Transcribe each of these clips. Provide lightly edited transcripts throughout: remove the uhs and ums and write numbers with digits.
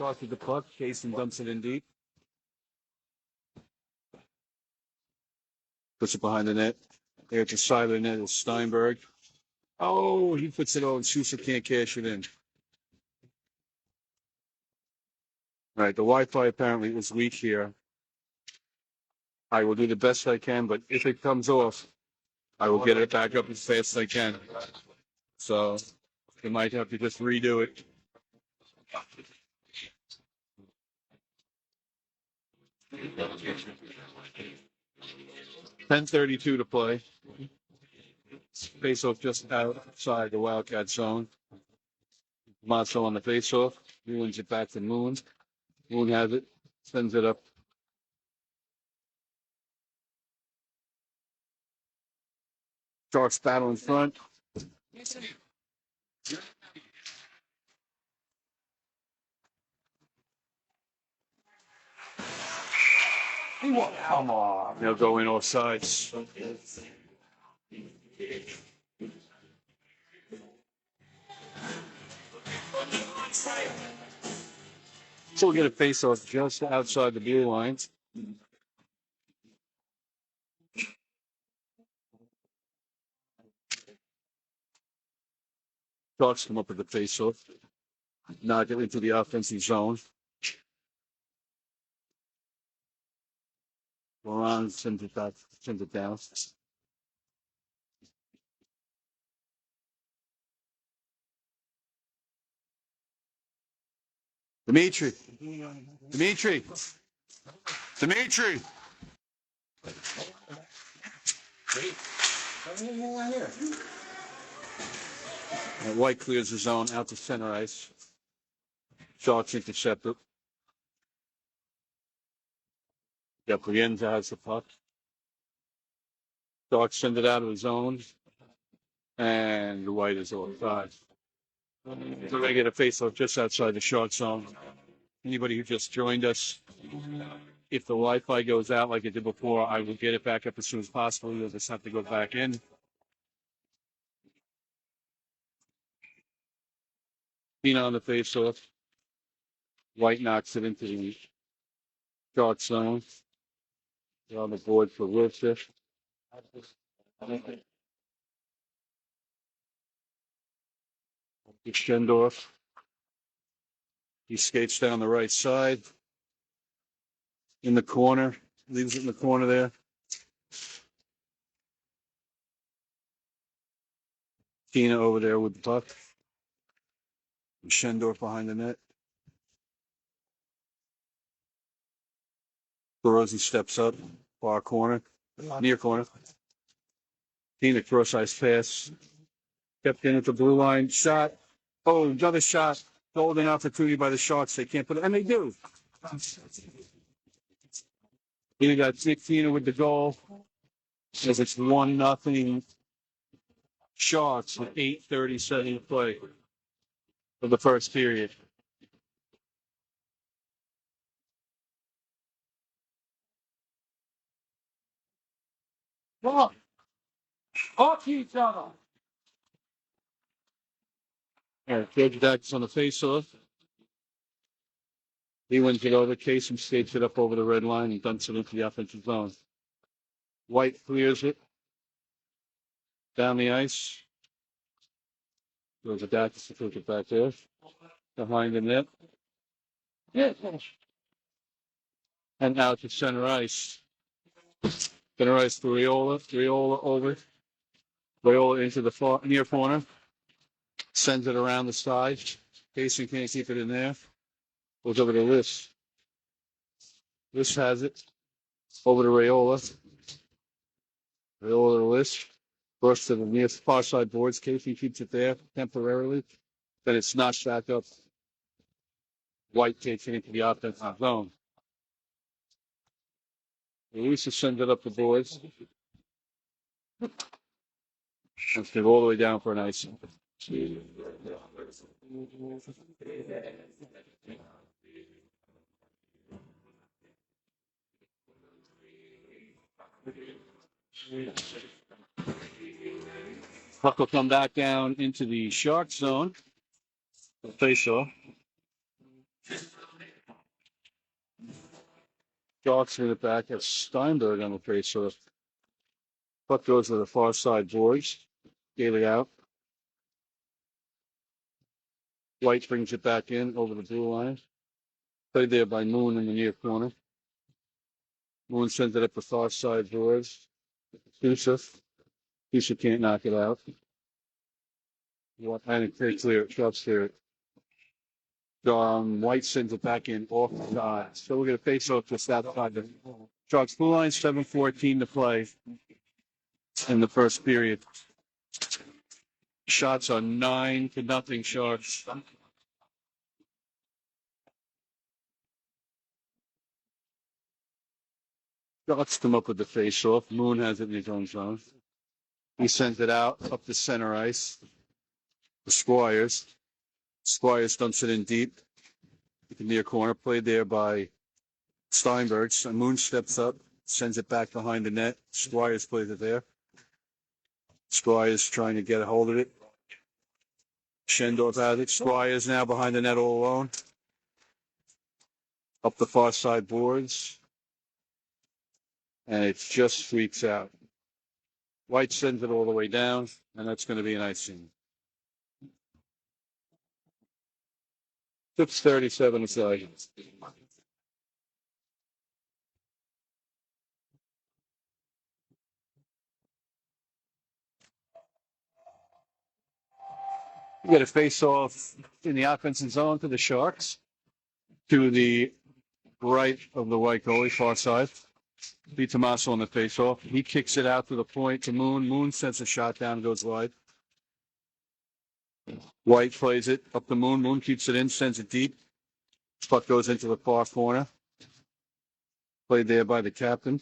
starts with the puck. Kasin dumps it in deep. Puts it behind the net. There to side of the net is Steinberg. Oh, he puts it over. Schuster can't cash it in. All right, the Wi-Fi apparently is weak here. I will do the best I can, but if it comes off, I will get it back up as fast as I can. So you might have to just redo it. 10:32 to play. Face-off just outside the Wildcat zone. Mazzo on the face-off. He wins it back to Moon. Moon has it. Sends it up. Sharks battle in front. Come on. They'll go in off sides. So we'll get a face-off just outside the blue line. Sharks come up with the face-off. Knock it into the offensive zone. Moran sends it back, sends it down. Dimitri. White clears the zone out to center ice. Sharks intercept it. Gabrienza has the puck. Sharks send it out of the zone. And the White is offside. So they get a face-off just outside the Shark zone. Anybody who just joined us, if the Wi-Fi goes out like it did before, I will get it back up as soon as possible. You'll just have to go back in. Pina on the face-off. White knocks it into the Shark zone. They're on the board for Wilshire. Schendorf. He skates down the right side. In the corner. Leaves it in the corner there. Tina over there with the puck. Schendorf behind the net. Rosie steps up. Far corner. Near corner. Tina cross-ice pass. Kept in at the blue line. Shot. Oh, another shot. Golden opportunity by the Sharks. They can't put it, and they do. Tina got Tina with the goal. As it's 1-0 Sharks with 8:37 to play of the first period. Come on. Off each other. Judge Dax on the face-off. He wins it over. Kasin skates it up over the red line and dumps it into the offensive zone. White clears it down the ice. Goes it back to put it back there. Behind the net. And out to center ice. Center ice for Riola. Riola over. Riola into the far, near corner. Sends it around the side. Kasin can't keep it in there. Goes over to Liss. Liss has it. Over to Rayola. Rayola to Liss. Bursts to the near far side boards. Kasin keeps it there temporarily. Then it's knocked back up. White takes it into the offensive zone. Lisa sends it up the boards. Let's get all the way down for an ice. Puck will come back down into the Shark zone. Face off. Sharks in the back at Steinberg on the face-off. Puck goes to the far side boards. Gaily out. White brings it back in over the blue line. Played there by Moon in the near corner. Moon sends it up the far side boards. Yusuf. Yusuf can't knock it out. And it's clear. Sharks clear it. White sends it back in off the side. So we're going to face off just outside the Sharks blue line. 7:14 to play in the first period. Shots are 9-0 Sharks. Sharks come up with the face-off. Moon has it in his own zone. He sends it out up the center ice. The Squires. Squires dumps it in deep. In the near corner. Played there by Steinberg. So Moon steps up. Sends it back behind the net. Squires plays it there. Squires trying to get a hold of it. Schendorf has it. Squires now behind the net all alone. Up the far side boards. And it just freaks out. White sends it all the way down, and that's going to be an icing. 6:37 aside. We get a face-off in the offensive zone to the Sharks, to the right of the White goalie, far side. B Tommaso on the face-off. He kicks it out to the point to Moon. Moon sends a shot down, goes wide. White plays it up the Moon. Moon keeps it in, sends it deep. Puck goes into the far corner. Played there by the captain.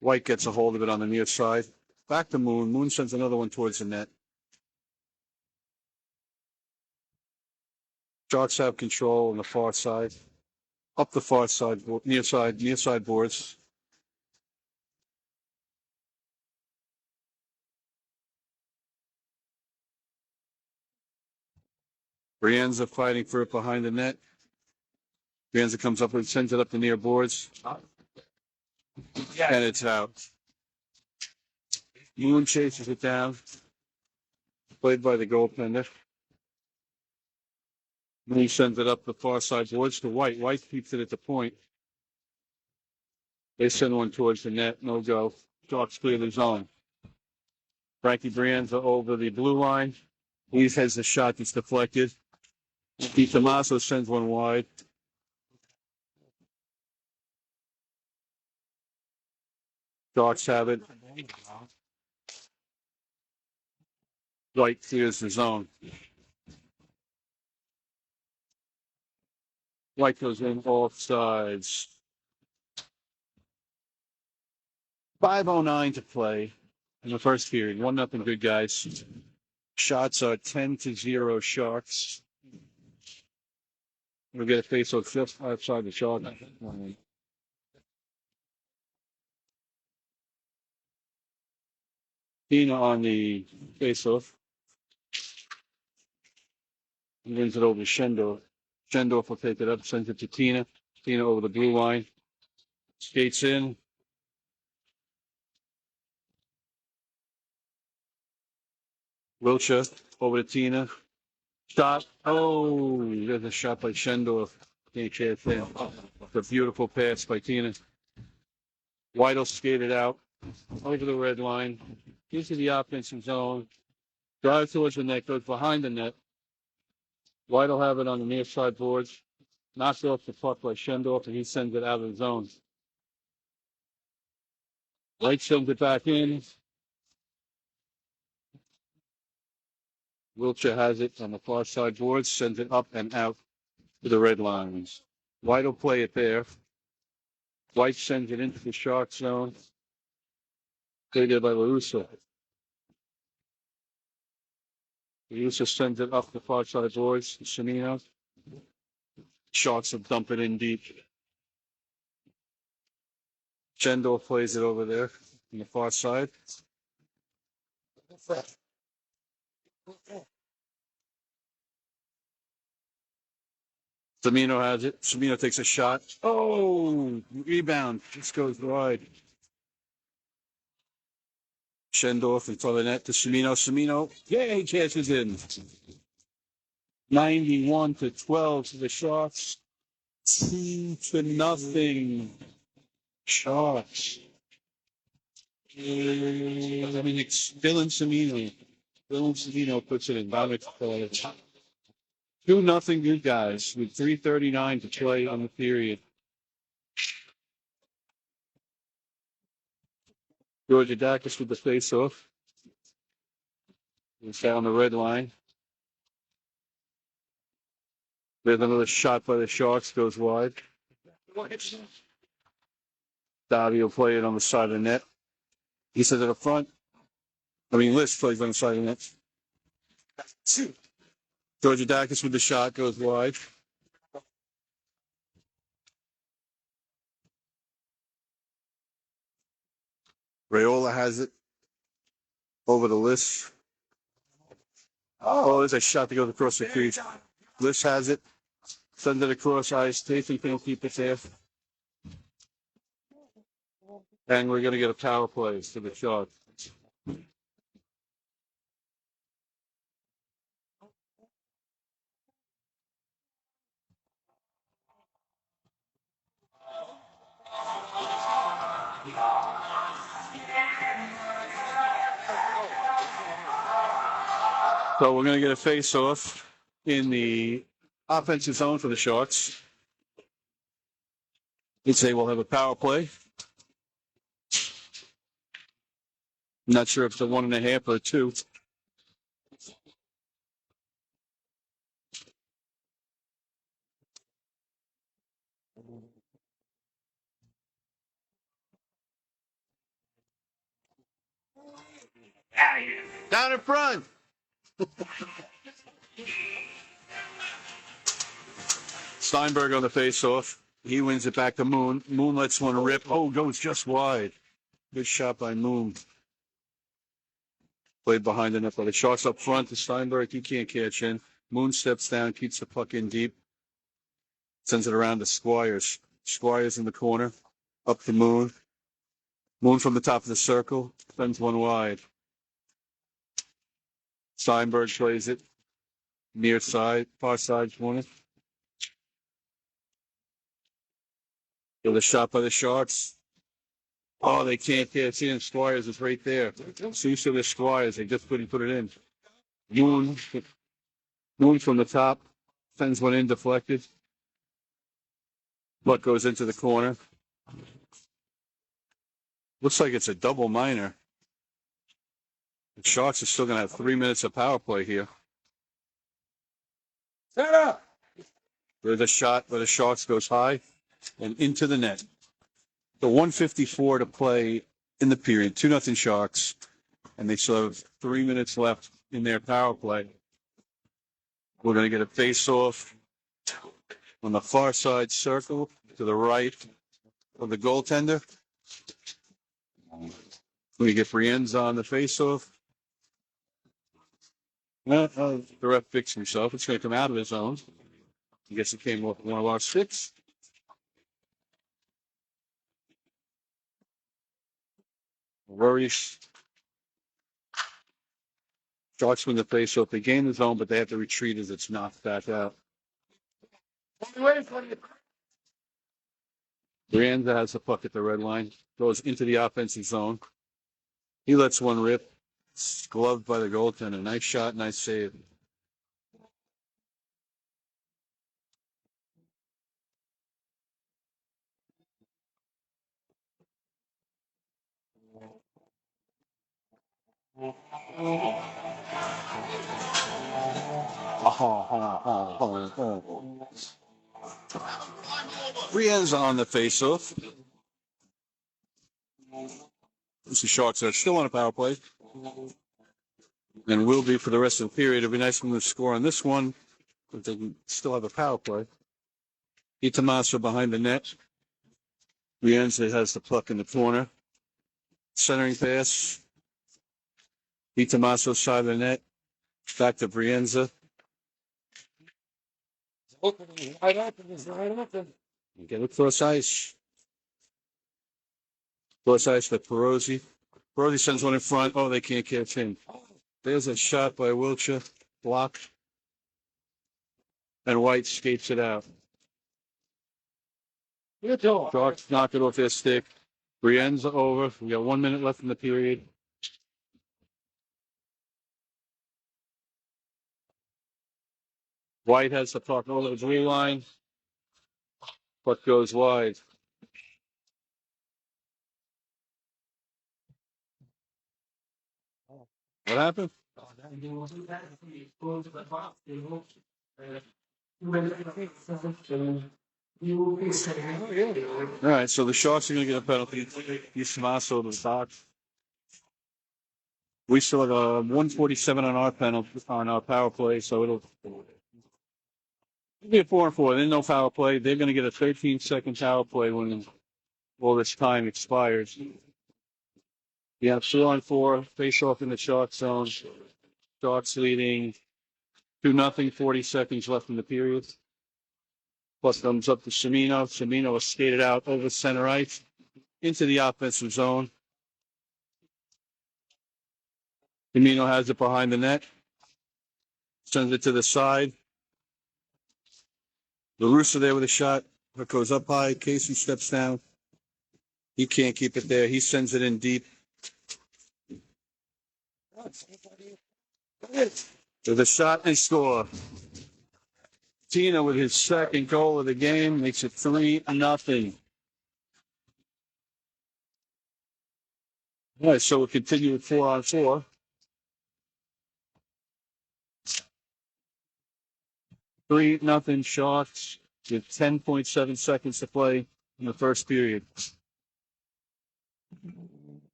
White gets a hold of it on the near side. Back to Moon. Moon sends another one towards the net. Sharks have control on the far side. Up the far side, near side boards. Brienza fighting for it behind the net. Brienza comes up and sends it up the near boards. And it's out. Moon chases it down. Played by the goaltender. Moon sends it up the far side boards to White. White keeps it at the point. They send one towards the net. No go. Sharks clear the zone. Frankie Brienza over the blue line. He has the shot that's deflected. Di Tommaso sends one wide. Sharks have it. White clears the zone. White goes in off sides. 5:09 to play in the first period. 1-0 good guys. Shots are 10-0 Sharks. We'll get a face-off just outside the Shark. Tina on the face-off. He wins it over to Schendorf. Schendorf will take it up, sends it to Tina. Tina over the blue line. Skates in. Wilshire over to Tina. Shot. Oh, there's a shot by Schendorf. Can't chase in. It's a beautiful pass by Tina. Weidel skated out over the red line. Into the offensive zone. Drives towards the net, goes behind the net. Weidel have it on the near side boards. Knocks off the puck by Schendorf, and he sends it out of the zone. White sends it back in. Wiltshire has it on the far side boards, sends it up and out to the red lines. White will play it there. White sends it into the Shark zone. Played there by LaRussa. LaRussa sends it up the far side boards to Semino. Sharks will dump it in deep. Schendorf plays it over there on the far side. Semino has it. Semino takes a shot. Oh, rebound. Just goes wide. Schendorf in front of the net to Semino. Semino, yeah, he catches in. 91-12 to the Sharks. 2-0. Sharks. Dylan Semino. Dylan Semino puts it in. 2-0 good guys with 3:39 to play on the period. Georgiadakis with the face-off. He's down the red line. There's another shot by the Sharks, goes wide. Dowdy will play it on the side of the net. He says at the front. List plays on the side of the net. Georgiadakis with the shot, goes wide. Raiola has it over the List. Oh, there's a shot that goes across the crease. List has it. Sends it across ice. Taysom can't keep it there. And we're going to get a power play to the Sharks. So we're going to get a face-off in the offensive zone for the Sharks. You'd say we'll have a power play. I'm not sure if it's a 1.5 or a 2. Down in front. Steinberg on the face-off. He wins it back to Moon. Moon lets one rip. Oh, goes just wide. Good shot by Moon. Played behind the net by the Sharks up front to Steinberg. He can't catch in. Moon steps down, keeps the puck in deep. Sends it around to Squires. Squires in the corner. Up to Moon. Moon from the top of the circle. Sends one wide. Steinberg plays it. Near side. Far side corner. With a shot by the Sharks. Oh, they can't catch in. Squires is right there. Sousa to Squires. They just couldn't put it in. Moon from the top. Sends one in, deflected. Puck goes into the corner. Looks like it's a double minor. The Sharks are still going to have 3 minutes of power play here. Set up! There's a shot where the Sharks goes high and into the net. The 1:54 to play in the period. 2-0 Sharks. And they still have 3 minutes left in their power play. We're going to get a face-off on the far side circle to the right of the goaltender. We get Brienza on the face-off. The ref fixed himself. It's going to come out of his zone. I guess it came off one of our sticks. Worries. Sharks win the face-off. They gain the zone, but they have to retreat as it's knocked back out. Brienza has the puck at the red line. Goes into the offensive zone. He lets one rip. It's gloved by the goaltender. Nice shot, nice save. Brienza on the face-off. The Sharks are still on a power play. And will be for the rest of the period. It'll be nice for them to score on this one, but they can still have a power play. Itamasa behind the net. Brienza has the puck in the corner. Centering pass. Itamasa side of the net. Back to Brienza. Get it cross ice. Cross ice for Perosi. Perosi sends one in front. Oh, they can't catch him. There's a shot by Wiltshire. Blocked. And White skates it out. Sharks knock it off their stick. Brienne's over. We got 1 minute left in the period. White has the puck over the blue line. Puck goes wide. What happened? All right, so the Sharks are going to get a penalty. Yusmaso to the box. We still have 147 on our penalty on our power play, so it'll be a 4-4. Then no power play. They're going to get a 13-second power play when all this time expires. Yeah, 4-on-4, face off in the Shark zone. Sharks leading 2-0, 40 seconds left in the period. Plus comes up to Cimino. Cimino is skated out over center ice into the offensive zone. Cimino has it behind the net. Sends it to the side. LaRussa there with a shot. It goes up high. Kasin steps down. He can't keep it there. He sends it in deep. With a shot and score. Tina with his second goal of the game makes it 3-0. All right, so we'll continue with 4-on-4. 3-0 Sharks with 10.7 seconds to play in the first period.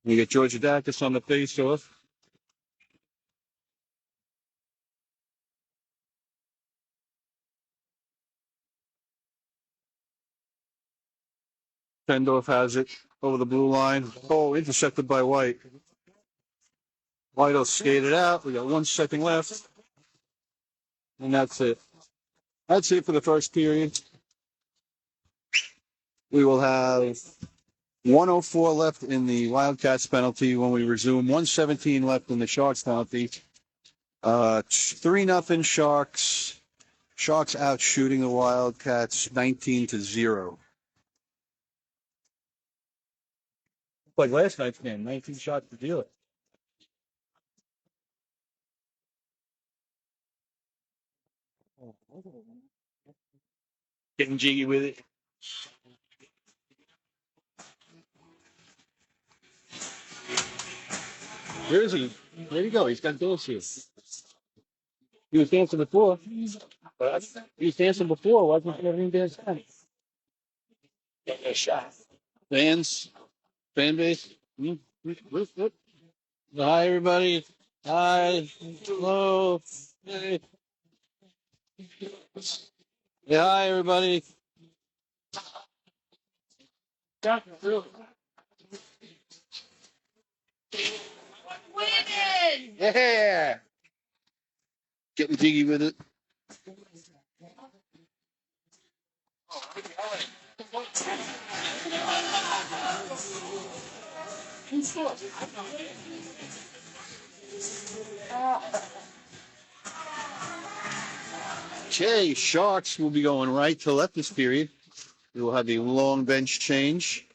We get Georgia Dacus on the face-off. Pendorf has it over the blue line. Oh, intercepted by White. White will skate it out. We got 1 second left. And that's it. That's it for the first period. We will have 1:04 left in the Wildcats penalty when we resume. 1:17 left in the Sharks penalty. 3-0 Sharks. Sharks out shooting the Wildcats 19-0. Like last night's game, 19 shots to deal it. Getting jiggy with it. Where is he? There you go. He's got those here. He was dancing before. He was dancing before. Why can't he dance now? A shot. Fans, fan base. Hi, everybody. Hi. Hello. Hey. Yeah, hi, everybody. Women! Yeah. Getting jiggy with it. Okay, Sharks will be going right to left this period. We will have a long bench change.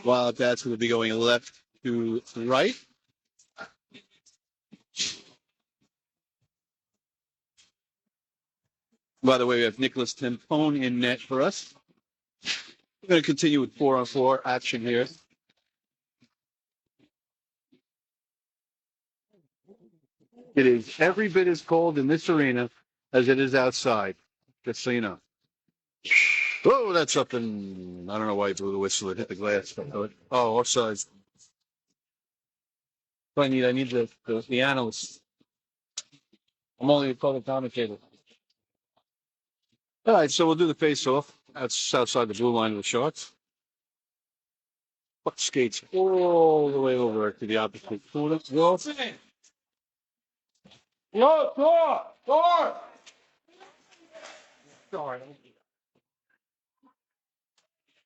Wildcats will be going left to right. By the way, we have Nicholas Tempone in net for us. We're going to continue with 4-on-4 action here. It is every bit as cold in this arena as it is outside, just so you know. Oh, that's up in, I don't know why he blew the whistle. It hit the glass. Oh, offside. I need the analyst. I'm only a public commentator. All right, so we'll do the face-off. That's outside the blue line of the Sharks. Puck skates all the way over to the opposite corner. Well, No, door! Sorry.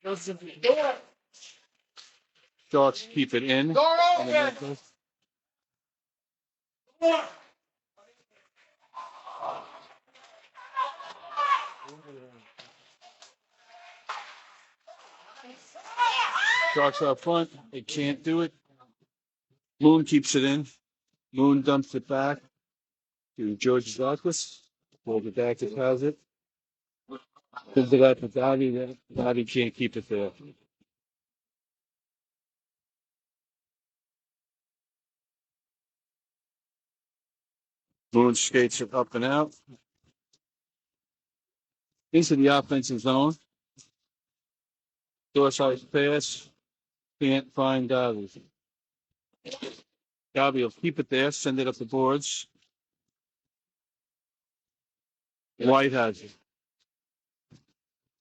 Door! Sharks keep it in. Door open! Sharks out front. They can't do it. Moon keeps it in. Moon dumps it back to George's office. Well, the back has it. Gives it out to Dottie. Dottie can't keep it there. Moon skates it up and out. Into the offensive zone. Dorside pass. Can't find Dottie. Dottie will keep it there. Send it up the boards. White has it.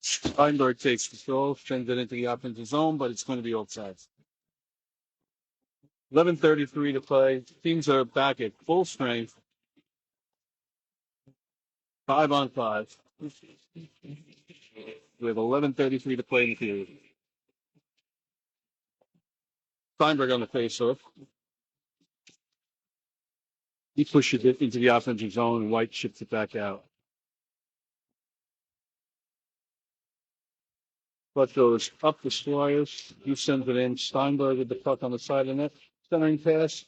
Steinberg takes control, sends it into the offensive zone, but it's going to be offside. 11:33 to play. Teams are back at full strength. 5-on-5. We have 11:33 to play in the period. Steinberg on the faceoff. He pushes it into the offensive zone, and White ships it back out. Puck goes up the Squires. He sends it in. Steinberg with the puck on the side of the net. Centering pass.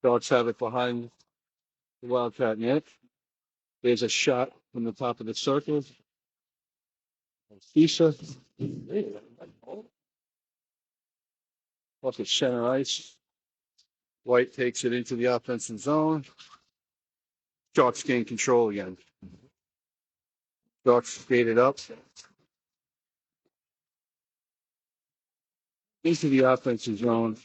Dogs have it behind the Wildcat net. There's a shot from the top of the circle. Fisa. Off at center ice. White takes it into the offensive zone. Sharks gain control again. Sharks skated up. Into the offensive zone.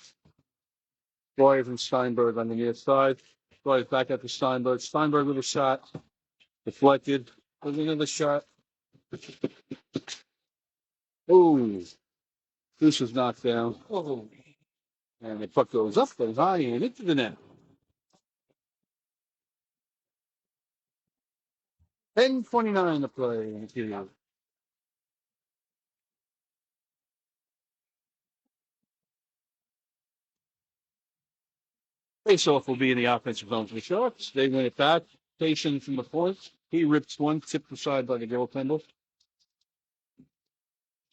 Boyer from Steinberg on the near side. Boyer back up to Steinberg. Steinberg with a shot. Deflected. With another shot. Oh, this was knocked down. Oh. And the puck goes up, goes high, and into the net. 10:29 to play in the period. Face-off will be in the offensive zone for the Sharks. They win it back. Kasin from the point. He rips one, tipped aside by the goaltender.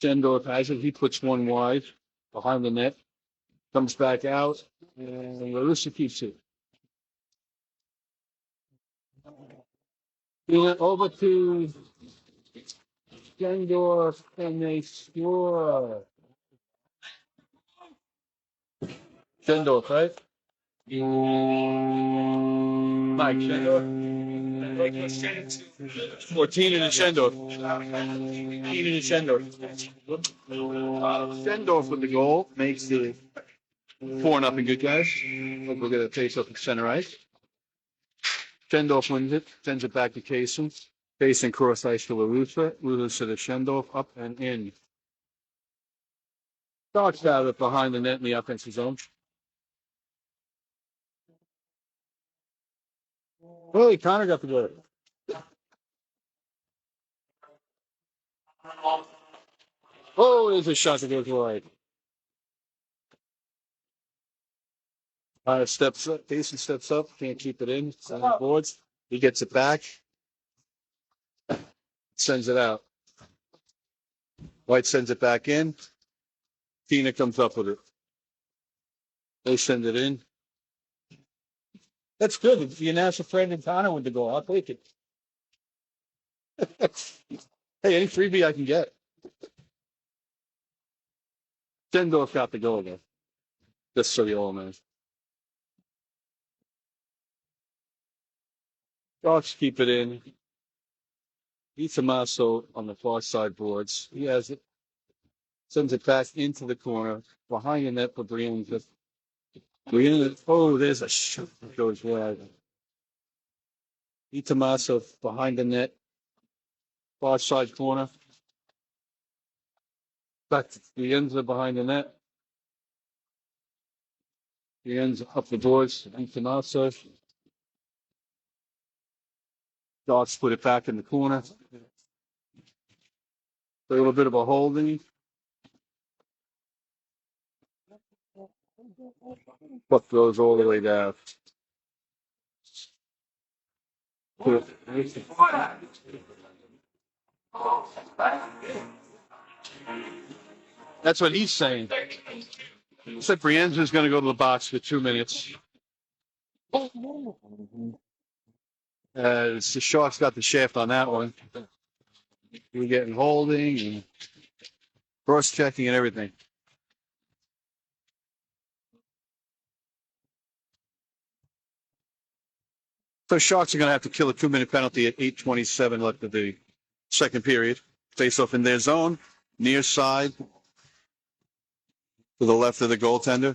Shendorf has it. He puts one wide behind the net. Comes back out. And Larissa keeps it. He went over to Shendorf, and they score. Shendorf, right? Mike Shendorf. 14 in the Shendorf. 14 in the Shendorf. Shendorf with the goal makes the 4-0 good guys. Hope we're going to face up at center ice. Shendorf wins it, sends it back to Kasin. Kasin cross ice to LaRussa. LaRussa to Shendorf, up and in. Starts out it behind the net in the offensive zone. Well, Connor got the goal. Oh, there's a shot that goes wide. Steps up. Kasin steps up. Can't keep it in. It's on the boards. He gets it back. Sends it out. White sends it back in. Tina comes up with it. They send it in. That's good. If you announce a friend and Connor with the goal, I'll take it. Hey, any freebie I can get. Shendorf got the goal again. Just so the old man. Sharks keep it in. Itamaso on the far side boards. He has it. Sends it back into the corner. Behind the net for Brianna. Oh, there's a shot that goes wide. Itamaso behind the net. Far side corner. Back to the ends of behind the net. He ends up the boards. And Canasa. Sharks put it back in the corner. A little bit of a holding. Puck goes all the way down. That's what he's saying. Looks like Brienza's going to go to the box for 2 minutes. The Sharks got the shaft on that one. We're getting holding and cross-checking and everything. So Sharks are going to have to kill a 2-minute penalty at 8:27 left of the second period. Face off in their zone, near side to the left of the goaltender.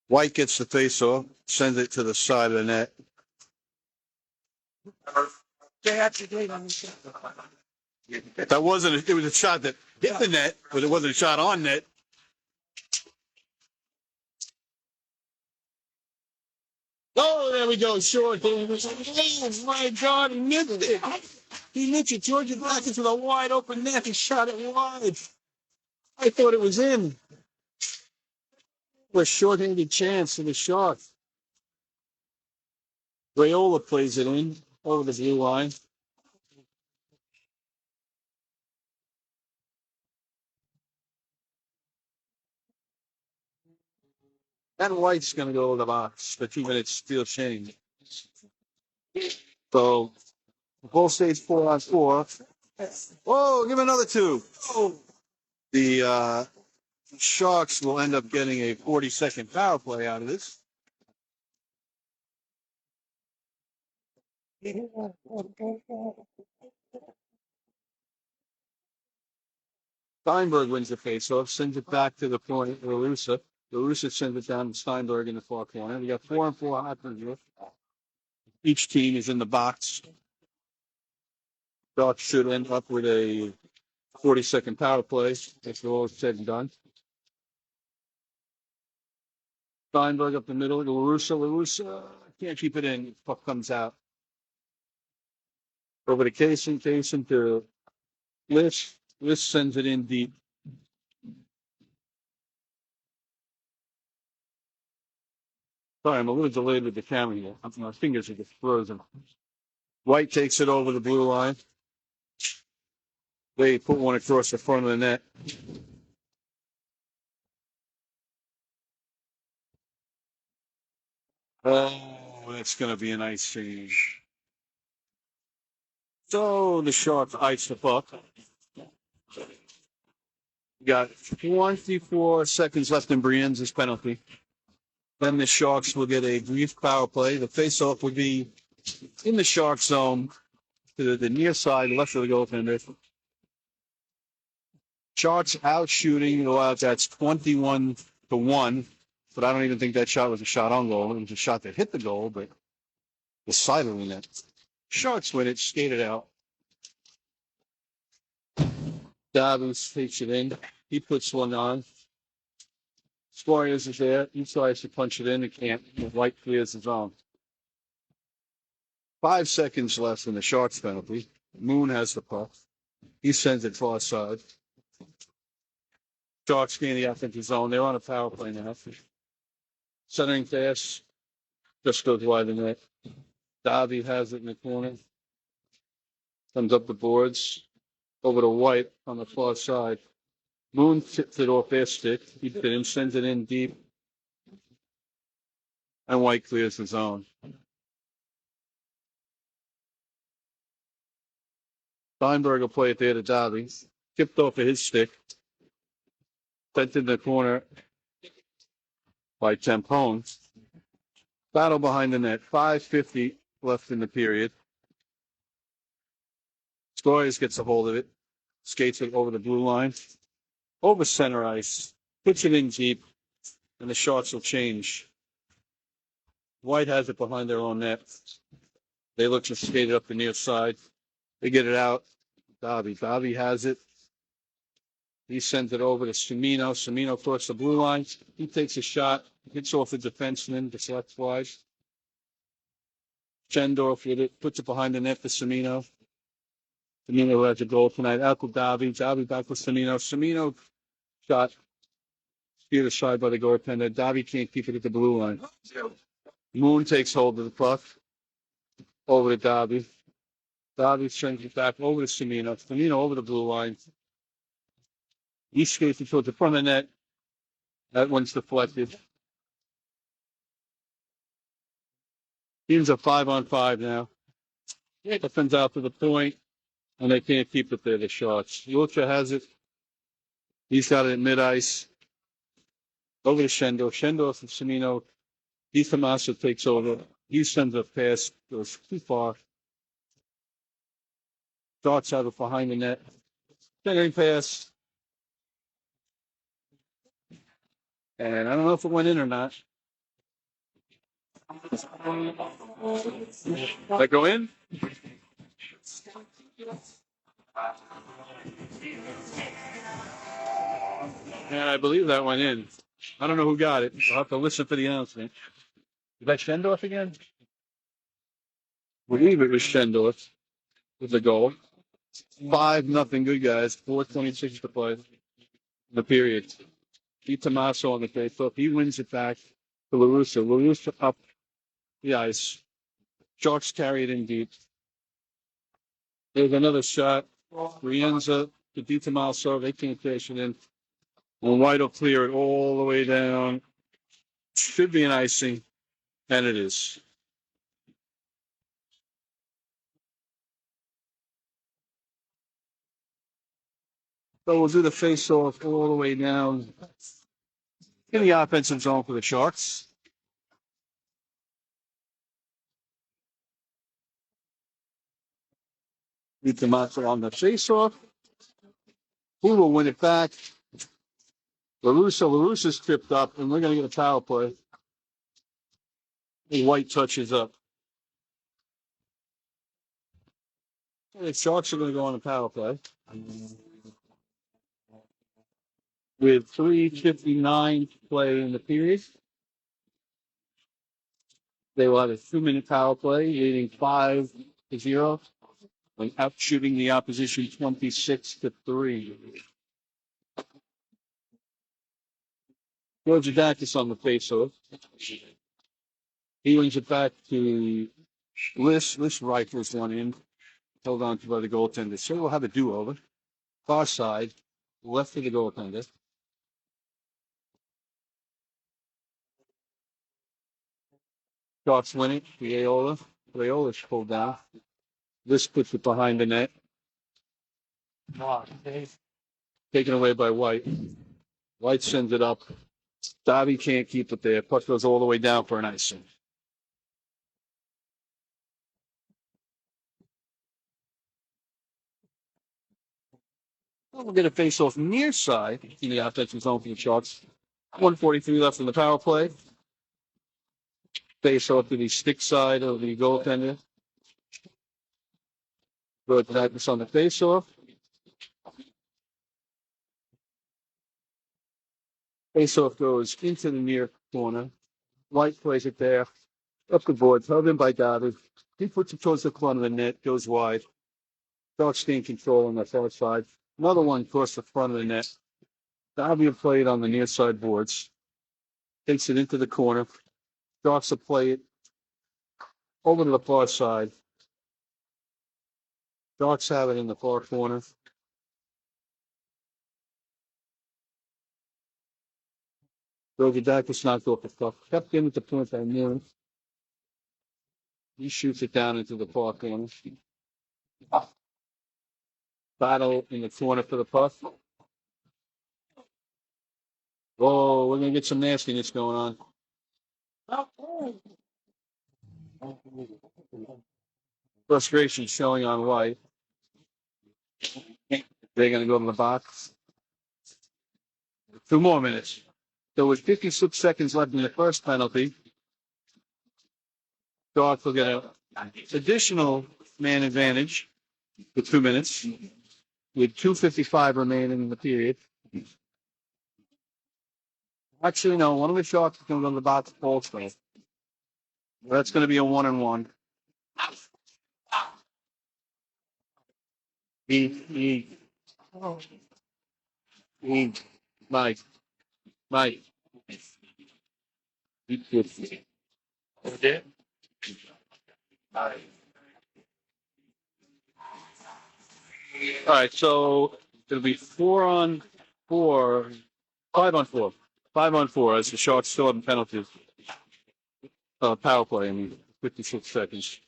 White gets the face off, sends it to the side of the net. That wasn't. It was a shot that hit the net, but it wasn't a shot on net. Oh, there we go. Short. Oh my God, he missed it. He missed it. Georgia back into the wide open net. He shot it wide. I thought it was in. A short-handed chance for the Sharks. Raiola plays it in over the blue line. And White's going to go to the box for 2 minutes, still shame. So, goal stays 4-on-4. Whoa, give him another 2. Oh. The Sharks will end up getting a 40-second power play out of this. Steinberg wins the faceoff, sends it back to the point of LaRussa. LaRussa sends it down to Steinberg in the far corner. We got 4-on-4 hockey here. Each team is in the box. Sharks should end up with a 40-second power play if all is said and done. Steinberg up the middle. LaRussa can't keep it in. Puck comes out. Over to Kasin to Liss. Liss sends it in deep. Sorry, I'm a little delayed with the camera here. My fingers are just frozen. White takes it over the blue line. They put one across the front of the net. Oh, that's going to be a nice save. So the Sharks ice the puck. Got 24 seconds left in Brienza's penalty. Then the Sharks will get a brief power play. The faceoff would be in the Shark zone to the near side, left of the goaltender. Sharks out shooting. Well, that's 21-1. But I don't even think that shot was a shot on goal. It was a shot that hit the goal, but the side of the net. Sharks win it, skated out. Davies takes it in. He puts one on. Squires is there. He tries to punch it in. He can't. White clears his own. 5 seconds left in the Sharks penalty. Moon has the puck. He sends it far side. Sharks gain the offensive zone. They're on a power play now. Centering pass just goes wide of the net. Davy has it in the corner. Comes up the boards. Over to White on the far side. Moon tips it off their stick. He sends it in deep. And White clears the zone. Steinberg will play it there to Davy. Tipped off of his stick. Sent in the corner by Tempone. Battle behind the net. 5:50 left in the period. Squires gets a hold of it. Skates it over the blue line. Over center ice. Puts it in deep. And the Sharks will change. White has it behind their own net. They look to skate it up the near side. They get it out. Dobby has it. He sends it over to Semino. Semino across the blue line. He takes a shot, hits off the defenseman, deflects wise. Schendorf with it, puts it behind the net for Semino. Semino has a goal tonight. Out to Davi. Davi back with Semino. Semino shot speared aside by the goaltender. Davi can't keep it at the blue line. Moon takes hold of the puck. Over to Davi. Davi sends it back over to Semino. Semino over the blue line. He skates it towards the front of the net. That one's deflected. Teams are 5-on-5 now. Defends out to the point, and they can't keep it there, the shots. Yulcha has it. He's got it at mid-ice. Over to Schendorf. Schendorf and Semino. Di Tommaso takes over. He sends a pass. Goes too far. Darts out of behind the net. Centering pass. And I don't know if it went in or not. That go in? And I believe that went in. I don't know who got it. I'll have to listen for the announcement. Is that Schendorf again? I believe it was Schendorf with the goal. 5-0, good guys. 4:26 to play. The period. Di Tommaso on the face-off. He wins it back to LaRusso. LaRusso up the ice. Sharks carry it in deep. There's another shot. Rienza to Di Tommaso. They can't cash it in. And White will clear it all the way down. Should be an icing, and it is. So we'll do the face-off all the way down in the offensive zone for the Sharks. Di Tommaso on the face-off. Who will win it back? LaRusso. LaRusso's tripped up, and we're going to get a power play. And White touches up. The Sharks are going to go on a power play. With 3:59 to play in the period. They will have a 2-minute power play, leading 5-0, and out shooting the opposition 26-3. Georgiadakis on the face-off. He wins it back to Liss. Liss rifles one in, held on to by the goaltender. So we'll have a do-over. Far side, left of the goaltender. Sharks win it. Raiola. Raiola's pulled down. This puts it behind the net. Taken away by White. White sends it up. Davi can't keep it there. Puck goes all the way down for an icing. We'll get a face-off near side in the offensive zone for the Sharks. 1:43 left in the power play. Face-off to the stick side of the goaltender. Georgiadakis on the face-off. Face-off goes into the near corner. White plays it there. Up the boards. Held in by Davi. He puts it towards the corner of the net. Goes wide. Sharks stay in control on the far side. Another one across the front of the net. Davi played on the near side boards. Takes it into the corner. Sharks will play it over to the far side. Sharks have it in the far corner. Georgiadakis knocked off the puck. Kept in at the point by Moon. He shoots it down into the far corner. Battle in the corner for the puck. Oh, we're going to get some nastiness going on. Frustration showing on White. They're going to go to the box. 2 more minutes. So with 56 seconds left in the first penalty, Sharks will get an additional man advantage for 2 minutes with 2:55 remaining in the period. Actually, no. One of the Sharks is going to go to the box also. That's going to be a 1-1. Eat, eat. Mike, Mike. Eat this. Okay. All right, so it'll be 4-on-4, 5-on-4, 5-on-4 as the Sharks still have penalties. Power play. I mean, 56 seconds.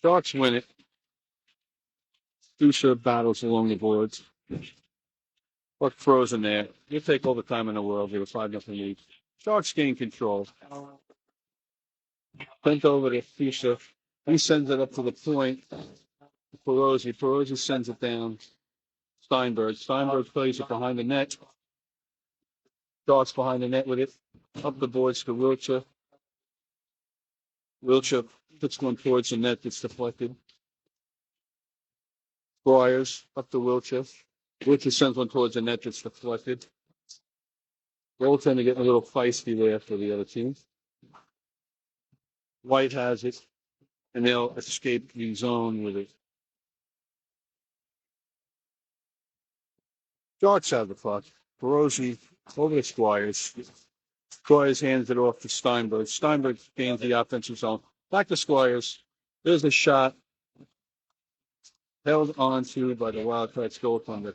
Sharks win it. Dusha battles along the boards. Puck frozen there. You take all the time in the world. They were 5-0 lead. Sharks gain control. Bent over to Fischer. He sends it up to the point. Perosi. Perosi sends it down. Steinberg. Steinberg plays it behind the net. Darts behind the net with it. Up the boards to Wilcher. Wilcher puts one towards the net that's deflected. Squires up to Wilcher. Wilcher sends one towards the net that's deflected. Goaltender getting a little feisty there for the other team. White has it, and they'll escape the zone with it. Sharks have the puck. Perosi over to Squires. Squires hands it off to Steinberg. Steinberg gains the offensive zone. Back to Squires. There's a shot held onto by the Wildcats goaltender.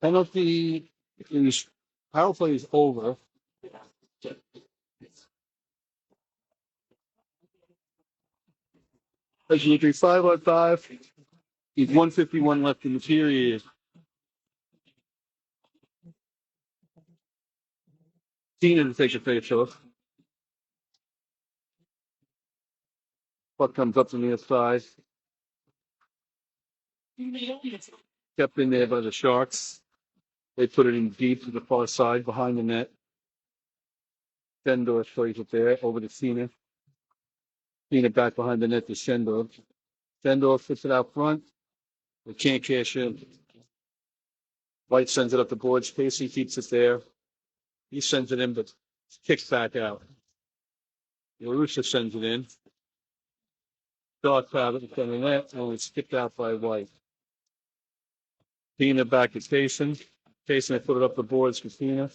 Penalty is power play is over. As you 5-on-5. He's 151 left in the period. Tina to take a face off. Puck comes up to the side. Kept in there by the Sharks. They put it in deep to the far side behind the net. Shendor plays it there over to Cena. Cena back behind the net to Shendor. Shendor fits it out front. They can't cash in. White sends it up the boards. Casey keeps it there. He sends it in, but kicks back out. Larusha sends it in. Dog have it in front of the net, and it's kicked out by White. Tina back to Kasin. Kasin put it up the boards for Tina.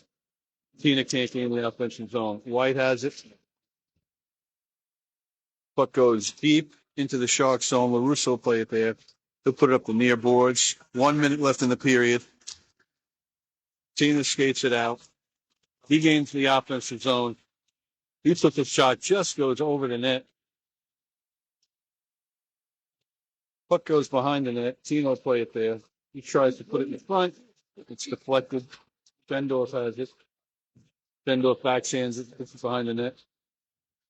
Tina can't get in the offensive zone. White has it. Puck goes deep into the Shark zone. LaRusso will play it there. He'll put it up the near boards. 1 minute left in the period. Tina skates it out. He gains the offensive zone. He took the shot, just goes over the net. Puck goes behind the net. Tina will play it there. He tries to put it in front. It's deflected. Bendorf has it. Bendorf backhands it. Puts it behind the net.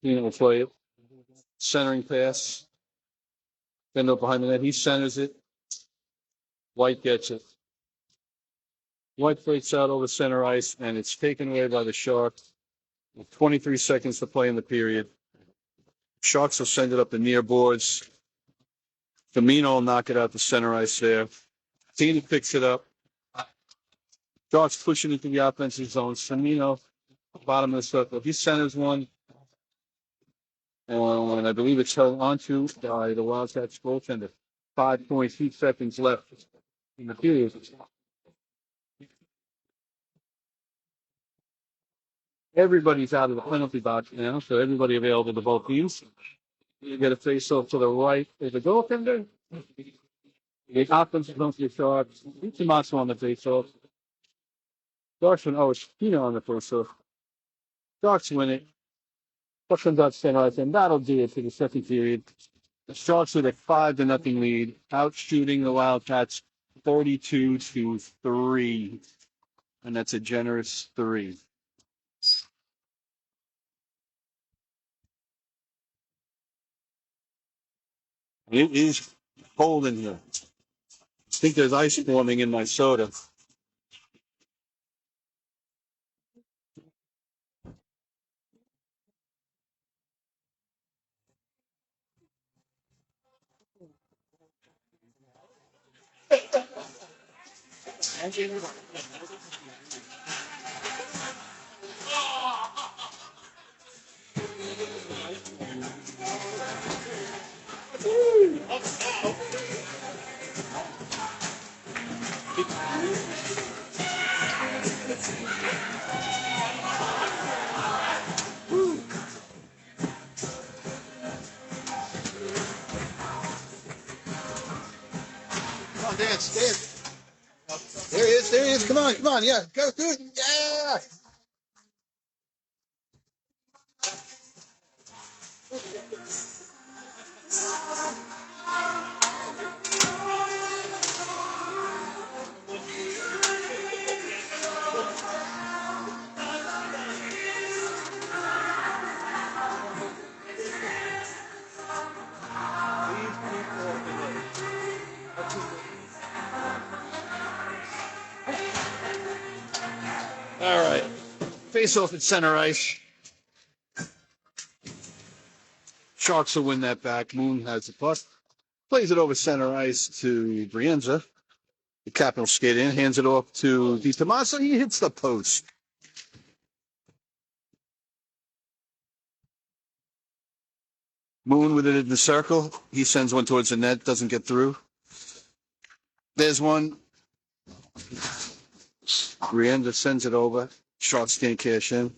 Tina will play it. Centering pass. Bendorf behind the net. He centers it. White gets it. White breaks out over center ice, and it's taken away by the Sharks. With 23 seconds to play in the period. Sharks will send it up the near boards. Camino will knock it out to center ice there. Tina picks it up. Sharks pushing into the offensive zone. Camino, bottom of the circle. He centers one. And I believe it's held onto by the Wildcats goaltender. 5.2 seconds left in the period. Everybody's out of the penalty box now, so everybody available to both teams. You get a face-off to the right. There's a goaltender. The offensive zone for the Sharks. Itamasu on the face-off. Sharks win. Oh, it's Pino on the face-off. Sharks win it. Puck comes out center ice, and that'll do it for the second period. The Sharks with a 5-0 lead, out shooting the Wildcats 32-3, and that's a generous 3. It is cold in here. I think there's ice forming in my soda. Come on, dance, dance. There he is, there he is. Come on, yeah. Go, do it. Yeah. All right. Face off at center ice. Sharks will win that back. Moon has the puck. Plays it over center ice to Brienza. The captain will skate in, hands it off to Di Tommaso. He hits the post. Moon with it in the circle. He sends one towards the net. Doesn't get through. There's one. Brienza sends it over. Sharks can't cash in.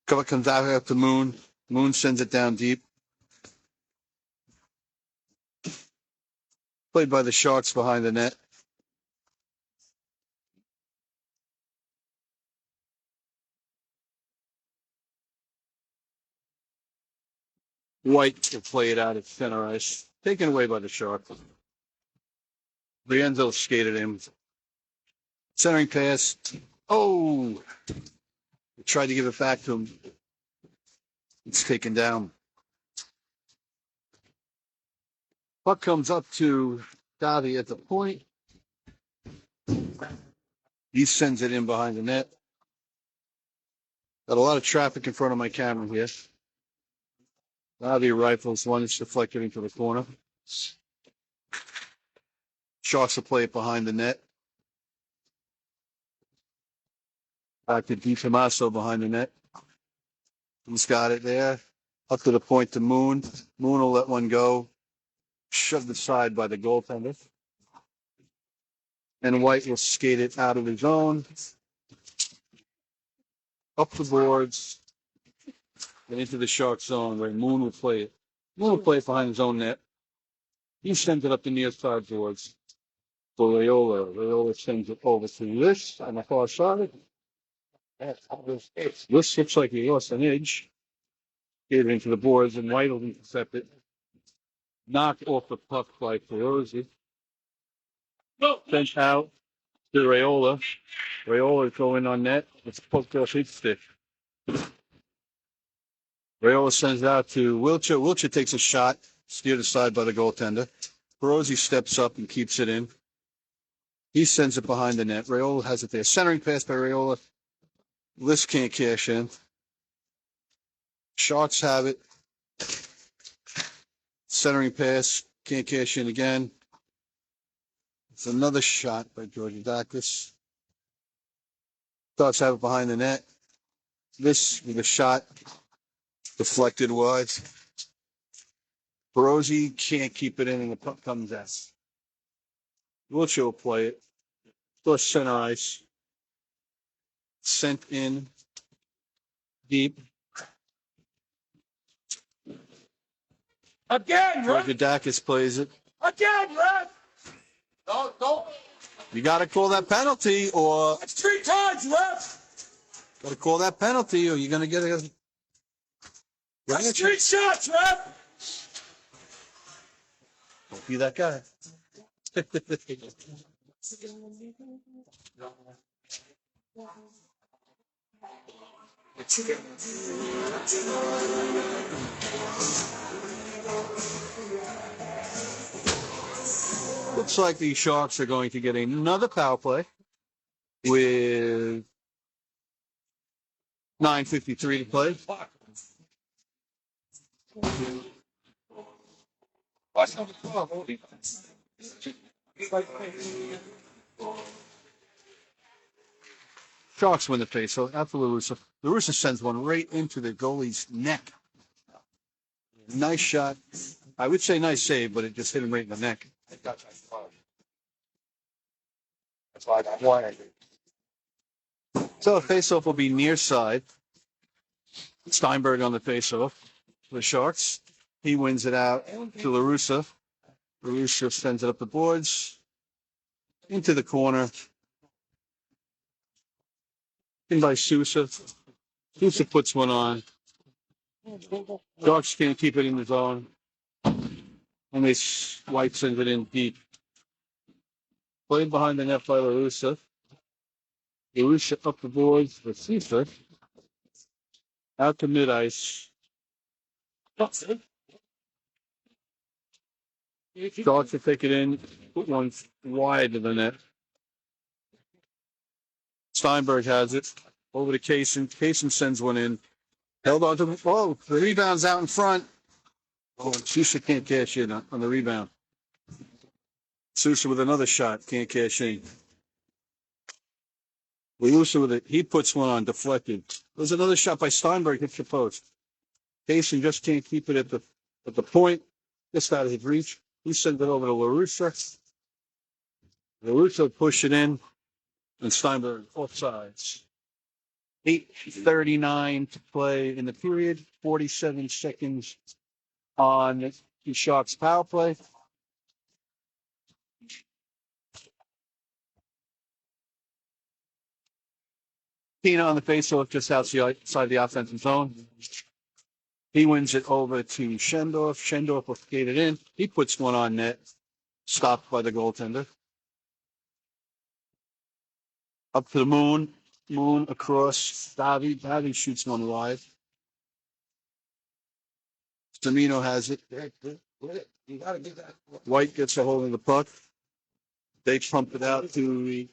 Cover comes out to Moon. Moon sends it down deep. Played by the Sharks behind the net. White will play it out at center ice. Taken away by the Sharks. Brienza skated in. Centering pass. Oh! Tried to give it back to him. It's taken down. Puck comes up to Davi at the point. He sends it in behind the net. Got a lot of traffic in front of my camera here. Davi rifles one. It's deflected into the corner. Sharks will play it behind the net. Back to Di Tommaso behind the net. He's got it there. Up to the point to Moon. Moon will let one go. Shoved aside by the goaltender. And White will skate it out of his zone. Up the boards. And into the Shark zone where Moon will play it. Moon will play it behind his own net. He sends it up the near side boards for Raiola. Raiola sends it over to this on the far side. This looks like he lost an edge. Gave it into the boards, and White will intercept it. Knocked off the puck by Perosi. Sent out to Raiola. Raiola going on net. It's poked off his stick. Raiola sends it out to Wilcher. Wilcher takes a shot, steered aside by the goaltender. Perosi steps up and keeps it in. He sends it behind the net. Raiola has it there. Centering pass by Raiola. List can't cash in. Sharks have it. Centering pass. Can't cash in again. It's another shot by Georgiadakis. Sharks have it behind the net. This with a shot deflected wide. Perosi can't keep it in, and the puck comes out. Wilcher will play it. Still center ice. Sent in deep. Again, ref! Georgiadakis plays it. Again, ref! Don't. You got to call that penalty, or That's 3 times, ref! got to call that penalty, or you're going to get a. That's 3 shots, ref! Don't be that guy. Looks like the Sharks are going to get another power play with 9:53 to play. Watch number 12, Sharks win the face-off. After LaRussa. LaRussa sends one right into the goalie's neck. Nice shot. I would say nice save, but it just hit him right in the neck. That's why I got one. So the face-off will be near side. Steinberg on the face-off for the Sharks. He wins it out to LaRussa. LaRussa sends it up the boards. Into the corner. In by Sousa. Sousa puts one on. Sharks can't keep it in the zone. And they White sends it in deep. Played behind the net by LaRussa. LaRussa up the boards for Sousa. Out to mid-ice. Sharks to take it in. Put one wide of the net. Steinberg has it. Over to Kasin. Kasin sends one in. Held on to the... Oh, the rebound's out in front. Oh, Sousa can't cash in on the rebound. Sousa with another shot. Can't cash in. LaRussa with it. He puts one on. Deflected. There's another shot by Steinberg. Hits the post. Kasin just can't keep it at the point. Just out of his reach. He sends it over to LaRussa. LaRussa push it in. And Steinberg offsides. 8:39 to play in the period. 47 seconds on the Sharks power play. Pina on the faceoff just outside the offensive zone. He wins it over to Schendorf. Schendorf will skate it in. He puts one on net. Stopped by the goaltender. Up to the Moon. Moon across. Davi shoots one wide. Samino has it. You gotta get that. White gets a hold of the puck. They pump it out to the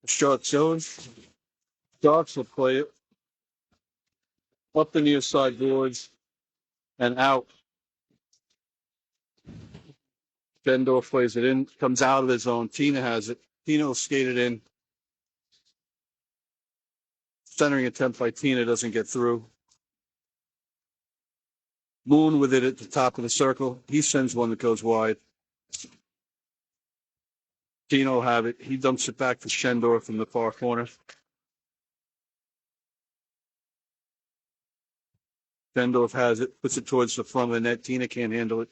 Shark zone. Sharks will play it up the near side boards and out. Bendorf plays it in, comes out of the zone. Tina has it. Tina will skate it in. Centering attempt by Tina doesn't get through. Moon with it at the top of the circle. He sends one that goes wide. Tina will have it. He dumps it back to Schendorf from the far corner. Schendorf has it, puts it towards the front of the net. Tina can't handle it.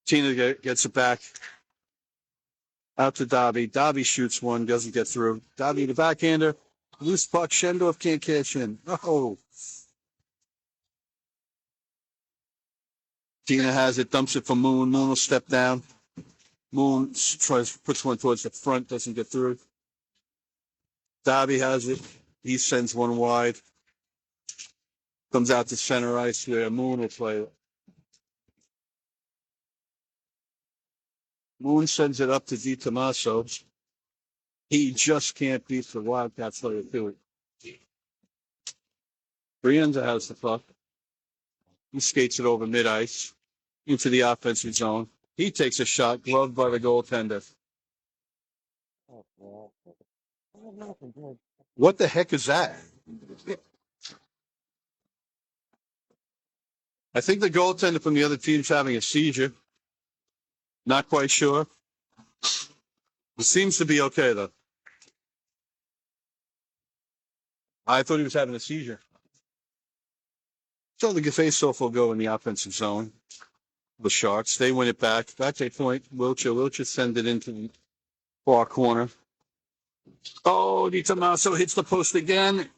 Tina gets it back. Out to Davi. Davi shoots one, doesn't get through. Davi, the backhander. Loose puck. Schendorf can't catch in. Oh. Tina has it, dumps it for Moon. Moon will step down. Moon puts one towards the front, doesn't get through. Davi has it. He sends one wide. Comes out to center ice where Moon will play it. Moon sends it up to Di Tommaso. He just can't beat the Wildcats player to it. Brienza has the puck. He skates it over mid-ice into the offensive zone. He takes a shot, gloved by the goaltender. What the heck is that? I think the goaltender from the other team's having a seizure. Not quite sure. It seems to be okay, though. I thought he was having a seizure. So the face-off will go in the offensive zone. The Sharks, they win it back. That's a point. Wilcher sends it into the far corner. Oh, Di Tommaso hits the post again.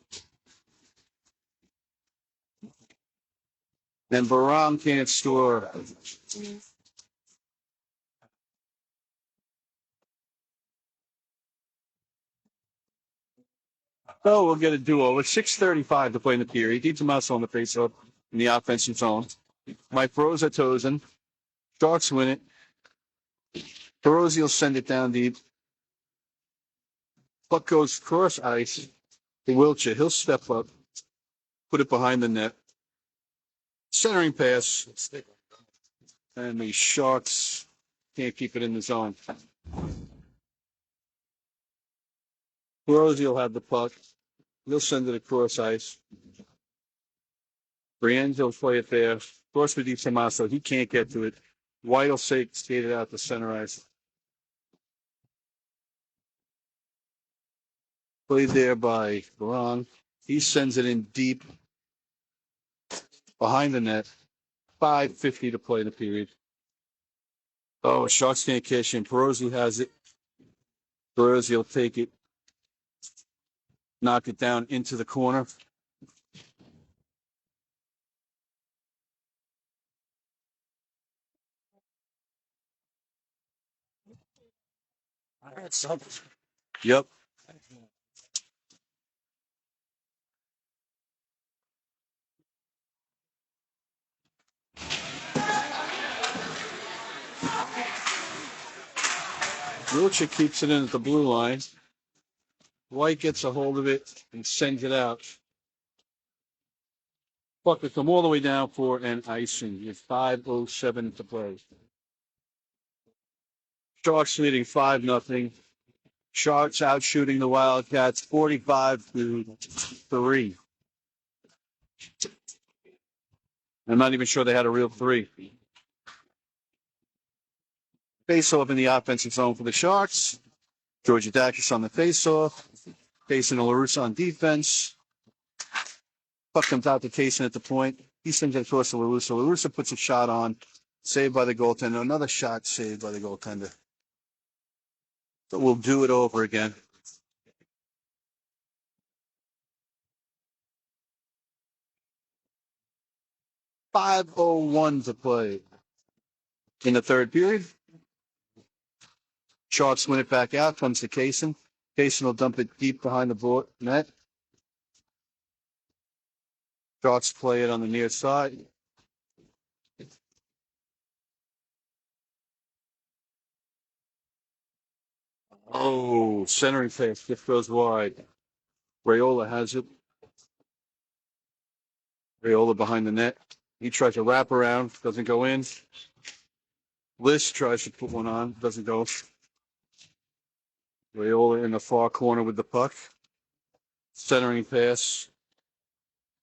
And Baram can't score. Oh, we'll get a do-over. 6:35 to play in the period. Di Tommaso on the face-off in the offensive zone. Mike Broza Tozen. Sharks win it. Perosi will send it down deep. Puck goes cross ice to Wilcher. He'll step up, put it behind the net. Centering pass. And the Sharks can't keep it in the zone. Perosi will have the puck. He'll send it across ice. Brienne's will play it there. Cross with Tomaso. He can't get to it. White will skate it out to center ice. Played there by Baron. He sends it in deep behind the net. 5:50 to play in the period. Oh, Sharks can't cash in. Perosi has it. Perosi will take it. Knock it down into the corner. Yep. Wiltshire keeps it in at the blue line. White gets a hold of it and sends it out. Puck will come all the way down for an icing. It's 5:07 to play. Sharks leading 5-0. Sharks out shooting the Wildcats 45-3. I'm not even sure they had a real three. Face-off in the offensive zone for the Sharks. Georgiadakis on the face-off. Kasin and LaRussa on defense. Puck comes out to Kasin at the point. He sends it across to LaRussa. LaRussa puts a shot on. Saved by the goaltender. Another shot saved by the goaltender. So we'll do it over again. .501 to play in the third period. Sharks win it back out. Comes to Kasin. Kasin will dump it deep behind the board net. Sharks play it on the near side. Oh, centering face just goes wide. Raiola has it. Raiola behind the net. He tries to wrap around, doesn't go in. List tries to put one on, doesn't go. Raiola in the far corner with the puck. Centering pass.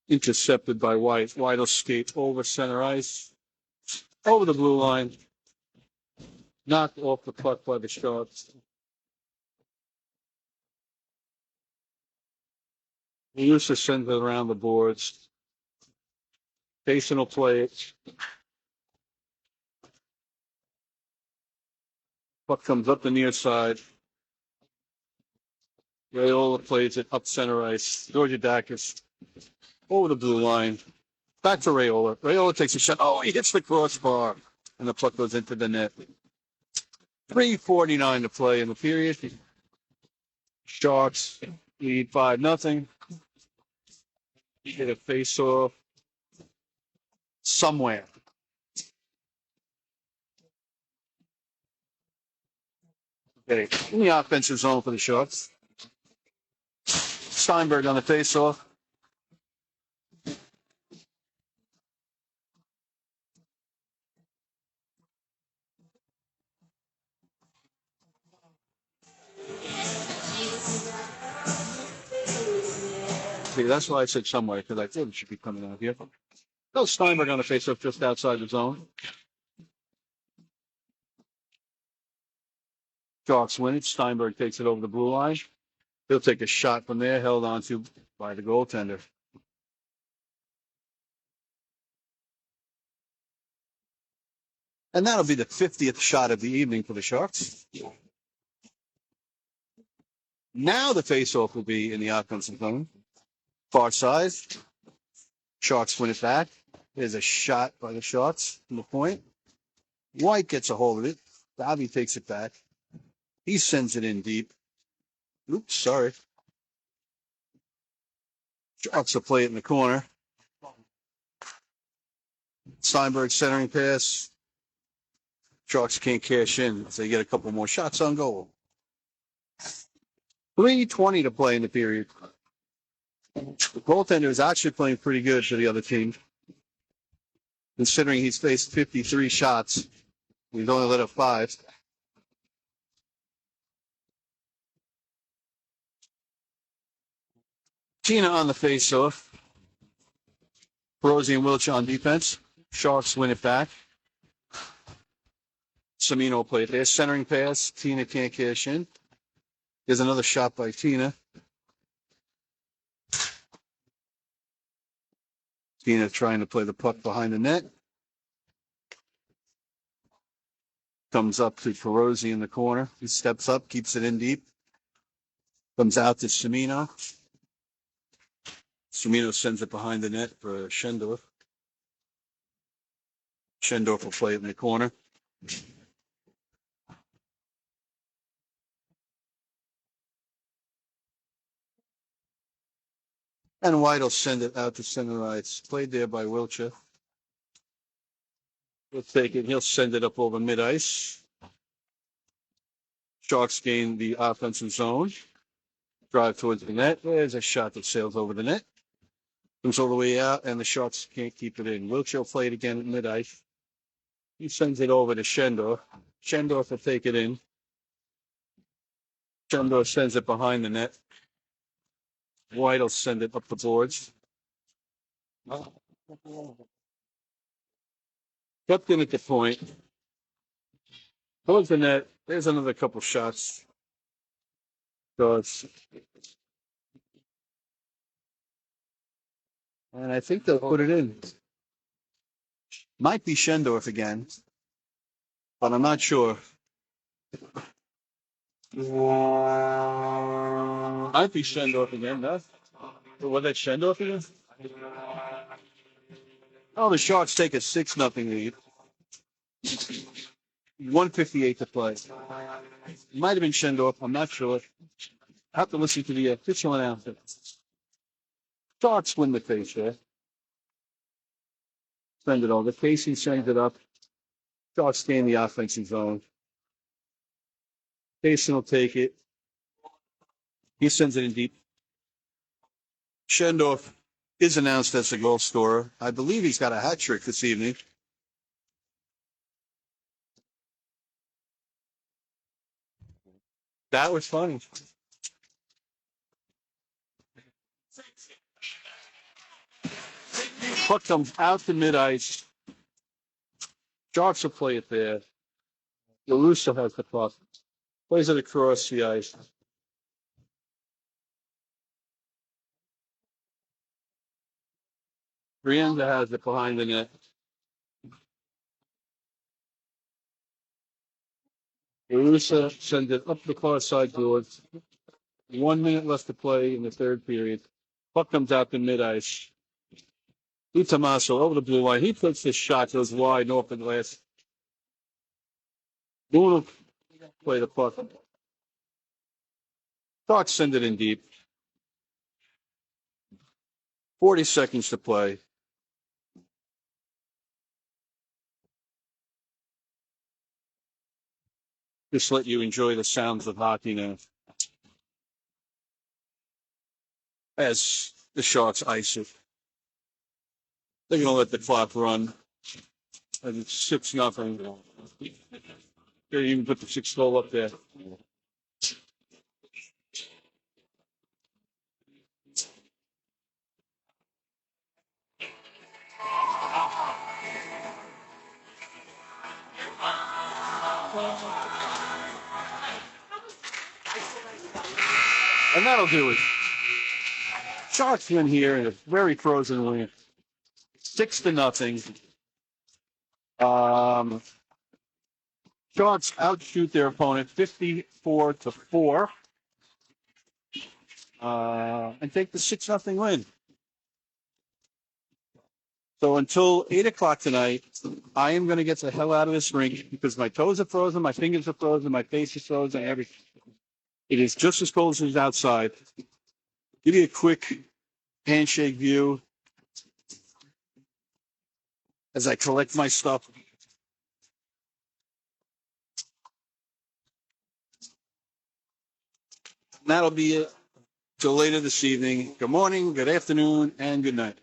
Intercepted by White. White will skate over center ice. Over the blue line. Knocked off the puck by the Sharks. Lusa sends it around the boards. Kasin will play it. Puck comes up the near side. Raiola plays it up center ice. Georgiadakis over the blue line. Back to Raiola. Raiola takes a shot. Oh, he hits the crossbar. And the puck goes into the net. 3:49 to play in the period. Sharks lead 5-0. Hit a face-off somewhere. Okay, in the offensive zone for the Sharks. Steinberg on the face-off. See, that's why I said somewhere, because I thought it should be coming out here. No, Steinberg on the face-off just outside the zone. Sharks win it. Steinberg takes it over the blue line. He'll take a shot from there, held onto by the goaltender. And that'll be the 50th shot of the evening for the Sharks. Now the face-off will be in the offensive zone. Far side. Sharks win it back. There's a shot by the Sharks from the point. White gets a hold of it. Bobby takes it back. He sends it in deep. Oops, sorry. Sharks will play it in the corner. Steinberg centering pass. Sharks can't cash in, so they get a couple more shots on goal. 3:20 to play in the period. The goaltender is actually playing pretty good for the other team, considering he's faced 53 shots. He's only let up 5. Tina on the face-off. Rosie and Wilch on defense. Sharks win it back. Semino play it there. Centering pass. Tina can't cash in. There's another shot by Tina. Tina trying to play the puck behind the net. Comes up to Ferozi in the corner. He steps up, keeps it in deep. Comes out to Semino. Semino sends it behind the net for Schendorf. Schendorf will play it in the corner. And White will send it out to center ice. Played there by Wilcher. He'll take it. He'll send it up over mid-ice. Sharks gain the offensive zone. Drive towards the net. There's a shot that sails over the net. Comes all the way out, and the Sharks can't keep it in. Wilcher will play it again at mid-ice. He sends it over to Schendorf. Schendorf will take it in. Schendorf sends it behind the net. White will send it up the boards. Kept in at the point. Towards the net. There's another couple shots. And I think they'll put it in. Might be Schendorf again, but I'm not sure. Might be Schendorf again, no? Was that Schendorf again? Oh, the Sharks take a 6-0 lead. 1:58 to play. Might have been Schendorf. I'm not sure. I have to listen to the official announcement. Sharks win the face there. Send it over. Kasin sends it up. Sharks stay in the offensive zone. Kasin will take it. He sends it in deep. Schendorf is announced as the goal scorer. I believe he's got a hat trick this evening. That was funny. Puck comes out to mid-ice. Sharks will play it there. LaRusso has the puck. Plays it across the ice. Brianda has it behind the net. LaRusso sends it up the far side boards. 1 minute left to play in the third period. Puck comes out to mid-ice. Tommaso over the blue line. He puts this shot, goes wide off the glass. Boone will play the puck. Sharks send it in deep. 40 seconds to play. Just let you enjoy the sounds of hockey now. As the Sharks ice it. They're going to let the clock run. And it's 6-0. They even put the 6th goal up there. And that'll do it. Sharks win here in a very frozen win. 6-0. Sharks outshoot their opponent 54-4. And take the 6-0 win. So until 8 o'clock tonight, I am going to get the hell out of this rink because my toes are frozen, my fingers are frozen, my face is frozen, everything. It is just as cold as it's outside. Give you a quick handshake view as I collect my stuff. And that'll be it till later this evening. Good morning, good afternoon, and good night.